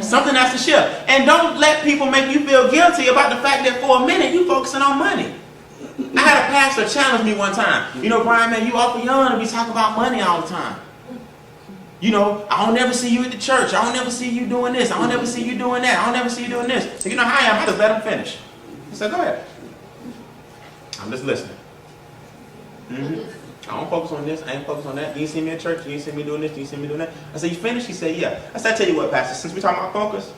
Something has to shift. And don't let people make you feel guilty about the fact that for a minute you focusing on money. I had a pastor challenge me one time. You know, Brian, man, you awful young to be talking about money all the time. You know, I don't never see you at the church. I don't never see you doing this. I don't never see you doing that. I don't never see you doing this. So you know how I am. I just let him finish. He said, go ahead. I'm just listening. I don't focus on this. I ain't focused on that. You ain't see me at church. You ain't see me doing this. You ain't see me doing that. I said, you finished? He said, yeah. I said, I tell you what, Pastor, since we're talking about focus,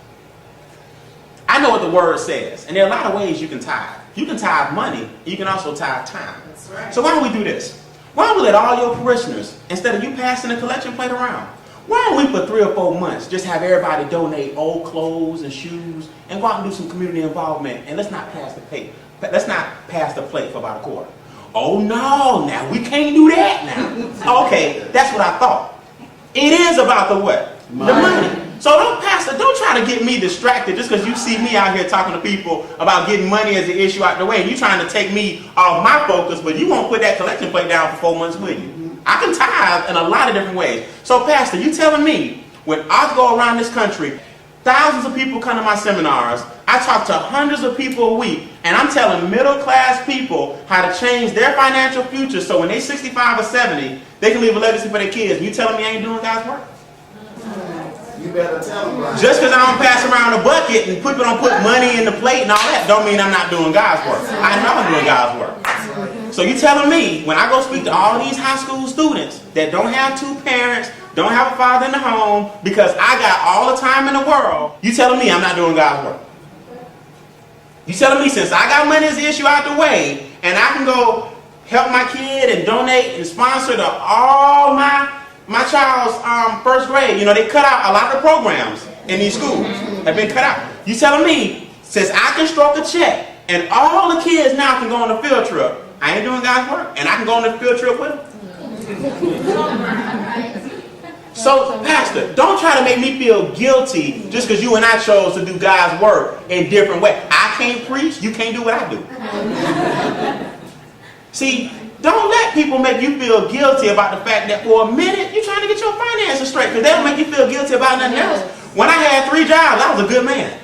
I know what the word says. And there are a lot of ways you can tithe. You can tithe money. You can also tithe time. That's right. So why don't we do this? Why don't we let all your parishioners, instead of you passing the collection plate around, why don't we for 3 or 4 months just have everybody donate old clothes and shoes and go out and do some community involvement, and let's not pass the plate. Let's not pass the plate for about a quarter. Oh no, now we can't do that now. Okay, that's what I thought. It is about the what? The money. So don't try to get me distracted just because you see me out here talking to people about getting money as an issue out the way. You trying to take me off my focus, but you won't put that collection plate down for 4 months, will you? I can tithe in a lot of different ways. So Pastor, you telling me when I go around this country, thousands of people come to my seminars, I talk to hundreds of people a week, and I'm telling middle class people how to change their financial future so when they're 65 or 70, they can leave a legacy for their kids. And you telling me I ain't doing God's work? You better tell them, Brian. Just because I don't pass around a bucket and people don't put money in the plate and all that, don't mean I'm not doing God's work. I know I'm doing God's work. So you telling me when I go speak to all these high school students that don't have 2 parents, don't have a father in the home, because I got all the time in the world, you telling me I'm not doing God's work? You telling me since I got money as the issue out the way, and I can go help my kid and donate and sponsor to all my child's first grade. You know, they cut out a lot of the programs in these schools have been cut out. You telling me since I can stroke a check and all the kids now can go on a field trip, I ain't doing God's work, and I can go on a field trip with them? So, Pastor, don't try to make me feel guilty just because you and I chose to do God's work in different ways. I can't preach, you can't do what I do. See, don't let people make you feel guilty about the fact that for a minute you're trying to get your finances straight, because they'll make you feel guilty about nothing else. When I had 3 jobs, I was a good man.